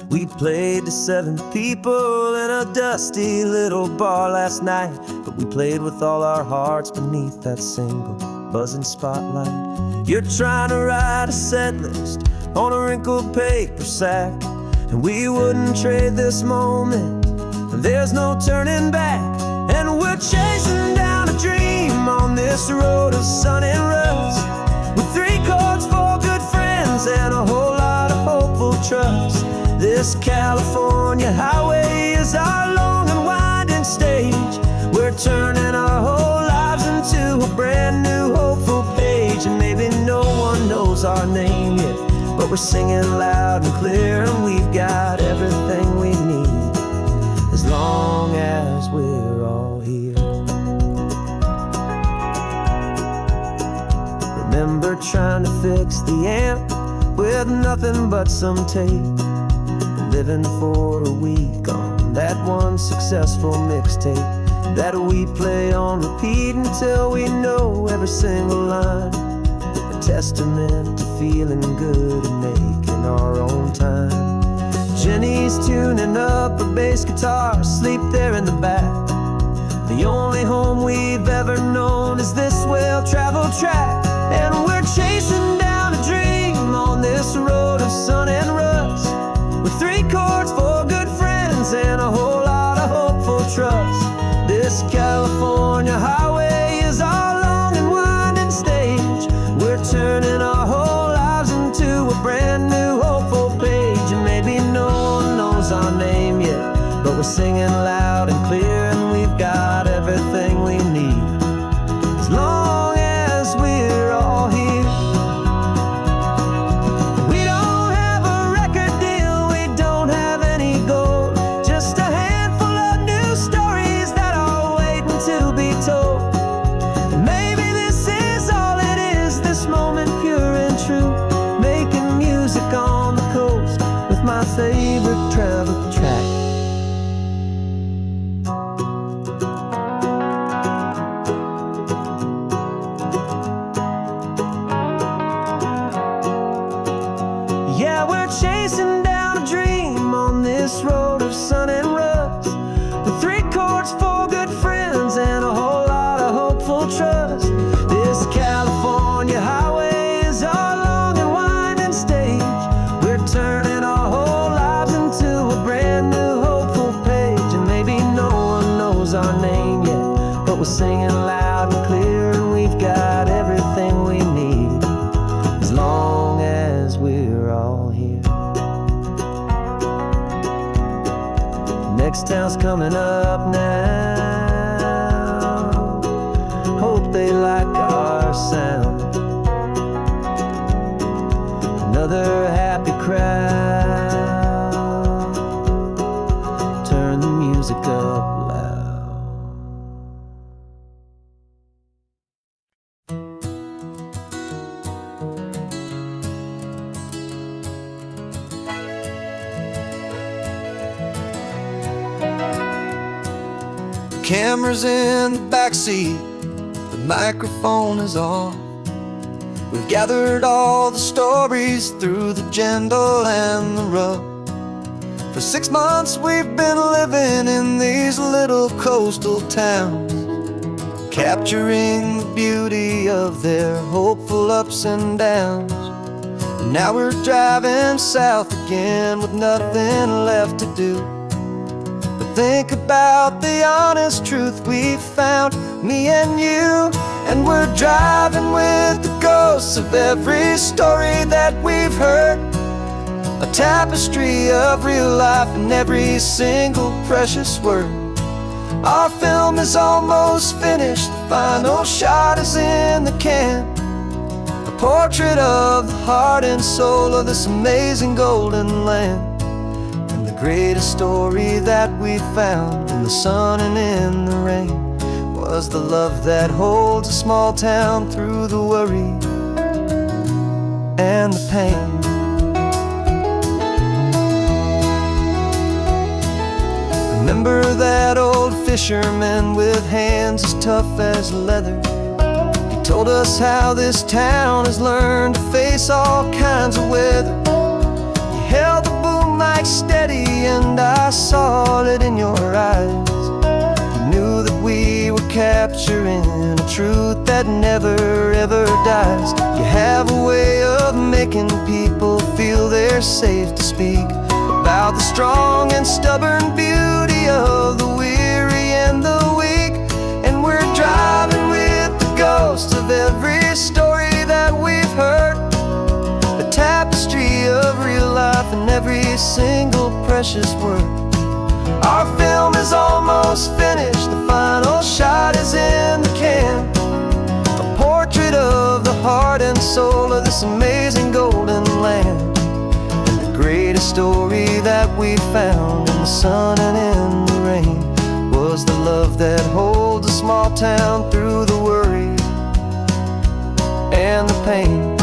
We played to 7 people in a dusty little bar last night, but we played with all our hearts beneath that single buzzing spotlight. You're trying to write a set list on a wrinkled paper sack, and we wouldn't trade this moment, and there's no turning back. And we're chasing down a dream on this road of sun and rust, with 3 chords, 4 good friends, and a whole lot of hopeful trust. This California highway is our long and winding stage. We're turning our whole lives into a brand new hopeful page. And maybe no one knows our name yet, but we're singing loud and clear, and we've got everything we need, as long as we're all here. Remember trying to fix the amp with nothing but some tape, living for a week on that one successful mixtape that we play on repeat until we know every single line. A testament to feeling good and making our own time. Jenny's tuning up her bass guitar, asleep there in the back. The only home we've ever known is this well-traveled track. And we're chasing down a dream on this road of sun and rust, with 3 chords, 4 good friends, and a whole lot of hopeful trust. This California highway is our long and winding stage. We're turning our whole lives into a brand new hopeful page. And maybe no one knows our name yet, but we're singing loud and clear, and we've got everything we need, as long as we're all here. We don't have a record deal, we don't have any gold, just a handful of new stories that are waiting to be told. And maybe this is all it is, this moment pure and true, making music on the coast with my favorite travel track. Yeah, we're chasing down a dream on this road of sun and rust, with 3 chords, 4 good friends, and a whole lot of hopeful trust. This California highway is our long and winding stage. We're turning our whole lives singing loud and clear, and we've got everything we need as long as we're all here. Next town's coming up now. Hope they like our sound. Another happy crowd. Turn the music up loud. Camera's in the backseat, the microphone is on. We've gathered all the stories through the gentle and the rough. For 6 months we've been living in these little coastal towns, capturing the beauty of their hopeful ups and downs. And now we're driving south again with nothing left to do. Think about the honest truth we found, me and you. And we're driving with the ghosts of every story that we've heard, a tapestry of real life in every single precious word. Our film is almost finished, the final shot is in the can, a portrait of the heart and soul of this amazing golden land. The greatest story that we found in the sun and in the rain was the love that holds a small town through the worry and the pain. Remember that old fisherman with hands as tough as leather? He told us how this town has learned to face all kinds of weather. He held the boom mic steady and I saw it in your eyes. You knew that we were capturing a truth that never ever dies. You have a way of making people feel they're safe to speak about the strong and stubborn beauty of the weary and the weak. And we're driving with the ghosts of every story that we've heard, a tapestry of real life in every single precious word. Our film is almost finished, the final shot is in the can, a portrait of the heart and soul of this amazing golden land. And the greatest story that we found in the sun and in the rain was the love that holds a small town through the worry and the pain.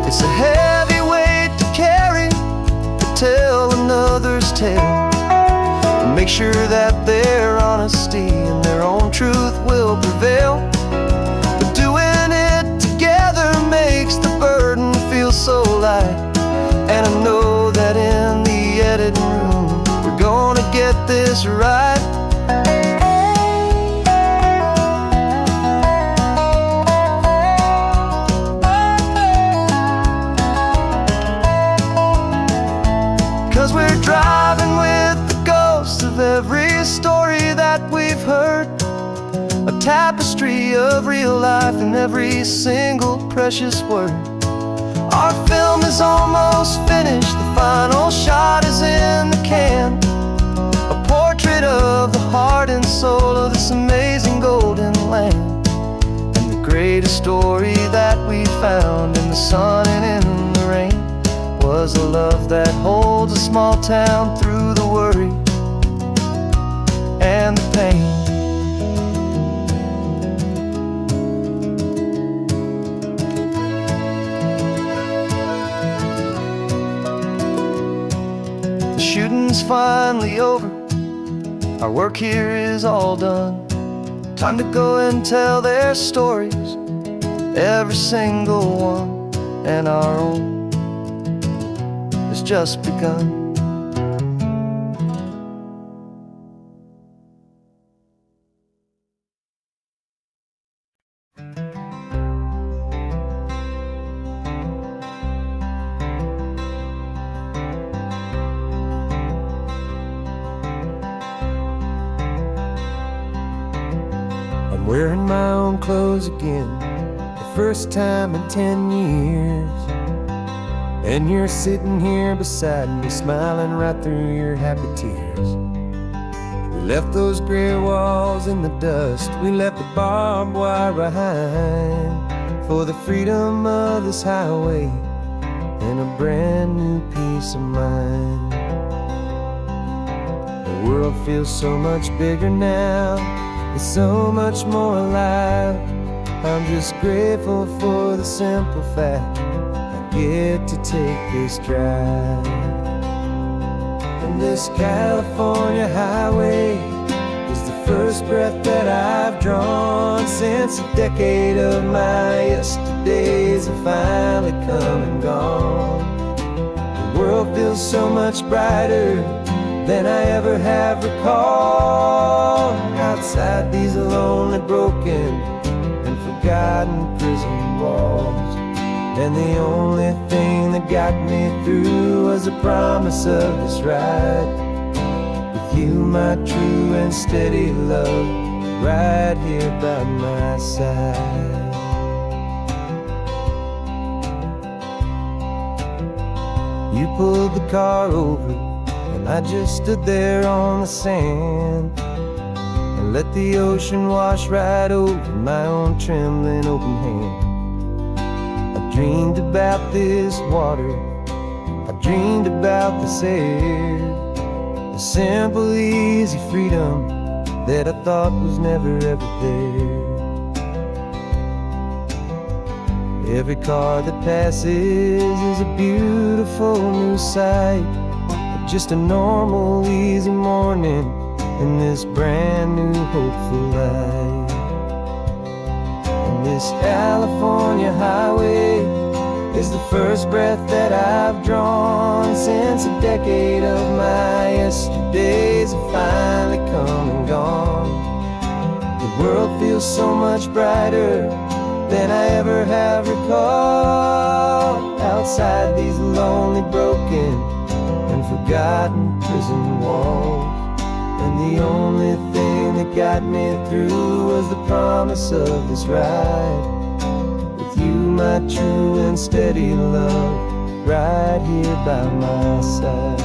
It's a heavy weight to carry, to tell another's tale, and make sure that their honesty and their own truth will prevail. But doing it together makes the burden feel so light. And I know that in the editing room we're gonna get this right. 'Cause we're driving with the ghosts of every story that we've heard, a tapestry of real life in every single precious word. Our film is almost finished, the final shot is in the can, a portrait of the heart and soul of this amazing golden land. And the greatest story that we found in the sun and in the rain was a love that holds a small town through the worry and the pain. The shooting's finally over, our work here is all done. Time to go and tell their stories, every single one, and our own has just begun. wearing my own clothes again, the first time in 10 years. And you're sitting here beside me, smiling right through your happy tears. We left those gray walls in the dust, we left the barbed wire behind, for the freedom of this highway and a brand new peace of mind. The world feels so much bigger now, it's so much more alive. I'm just grateful for the simple fact I get to take this drive. And this California highway is the first breath that I've drawn since a decade of my yesterdays have finally come and gone. The world feels so much brighter than I ever have recalled. Outside these lonely, broken, and forgotten prison walls, and the only thing that got me through was the promise of this ride with you, my true and steady love, right here by my side. You pulled the car over, and I just stood there on the sand and let the ocean wash right over my own trembling open hand. I dreamed about this water, I dreamed about this air, the simple, easy freedom that I thought was never ever there. Every car that passes is a beautiful new sight, just a normal, easy morning in this brand new, hopeful life. And this California highway is the first breath that I've drawn since a decade of my yesterdays have finally come and gone. The world feels so much brighter than I ever have recalled. Outside these lonely, broken, and forgotten prison walls, and the only thing that got me through was the promise of this ride with you, my true and steady love, right here by my side.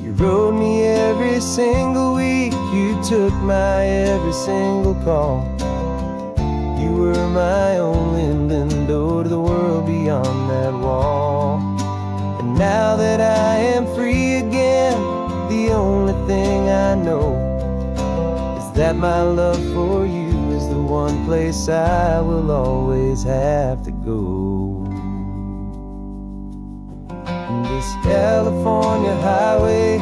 You rode me every single week, you took my every single call. You were my only window to the world beyond that wall. And now that I am free again, the only thing I know is that my love for you is the one place I will always have to go. And this California highway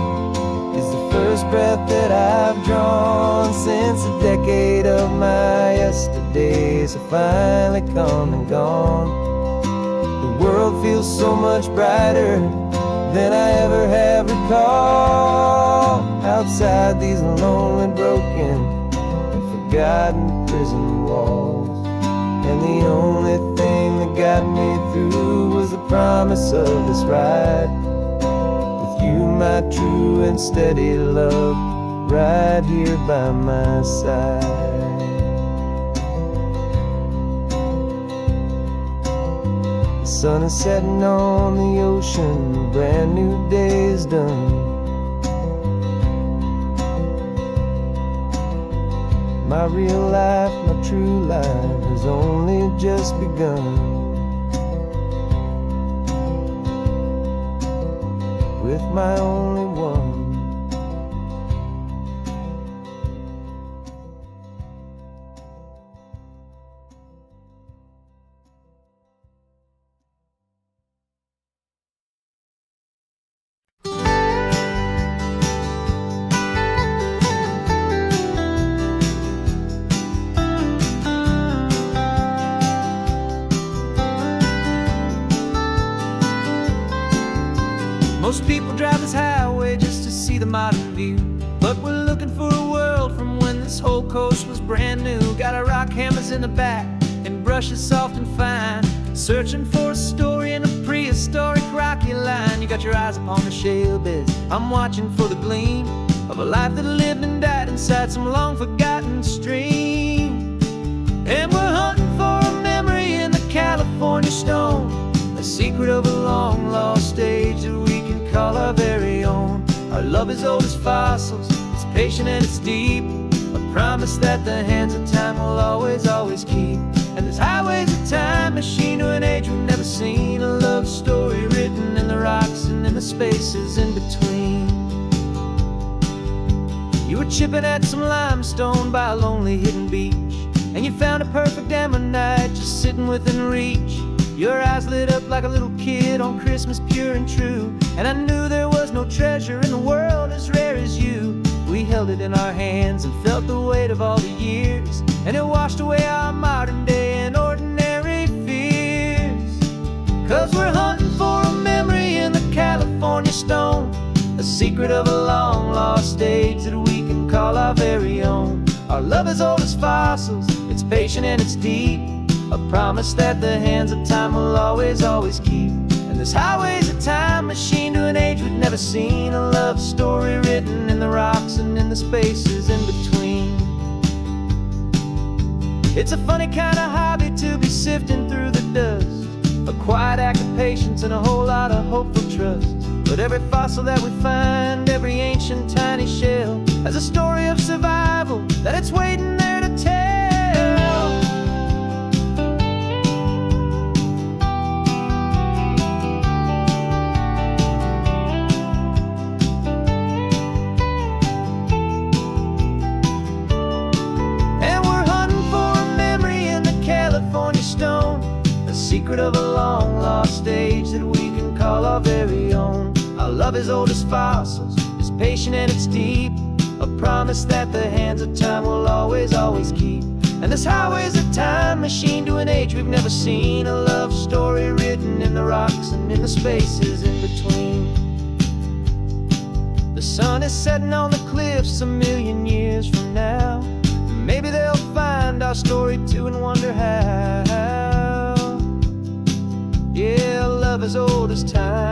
is the first breath that I've drawn since a decade of my yesterdays have finally come and gone. The world feels so much brighter than I ever have recalled. Outside these lonely, broken, and forgotten prison walls, and the only thing that got me through was the promise of this ride with you, my true and steady love, right here by my side. The sun is setting on the ocean, a brand new day is done. My real life, my true life has only just begun. With my only one. Most people drive this highway just to see the modern view, but we're looking for a world from when this whole coast was brand new. Got our rock hammers in the back and brushes soft and fine, searching for a story in a prehistoric rocky line. You got your eyes upon the shale beds, I'm watching for the gleam of a life that lived and died inside some long-forgotten stream. And we're hunting for a memory in the California stone, a secret of a long-lost age that we can call our very own. Our love is old as fossils, it's patient and it's deep, a promise that the hands of time will always, always keep. And this highway's a time machine to an age we've never seen, a love story written in the rocks and in the spaces in between. You were chipping at some limestone by a lonely hidden beach, and you found a perfect ammonite just sitting within reach. Your eyes lit up like a little kid on Christmas, pure and true. And I knew there was no treasure in the world as rare as you. We held it in our hands and felt the weight of all the years, and it washed away our modern day and ordinary fears. 'Cause we're hunting for a memory in the California stone, a secret of a long lost age that we can call our very own. Our love is old as fossils, it's patient and it's deep, a promise that the hands of time will always, always keep. And this highway's a time machine to an age we've never seen, a love story written in the rocks and in the spaces in between. It's a funny kind of hobby to be sifting through the dust, a quiet act of patience and a whole lot of hopeful trust. But every fossil that we find, every ancient tiny shell, has a story of survival that it's waiting there to tell. And we're hunting for a memory in the California stone, a secret of a long lost age that we can call our very own. Our love is old as fossils, it's patient and it's deep, a promise that the hands of time will always, always keep. And this highway's a time machine to an age we've never seen, a love story written in the rocks and in the spaces in between. The sun is setting on the cliffs a million years from now. Maybe they'll find our story too and wonder how. Yeah, love is old as time.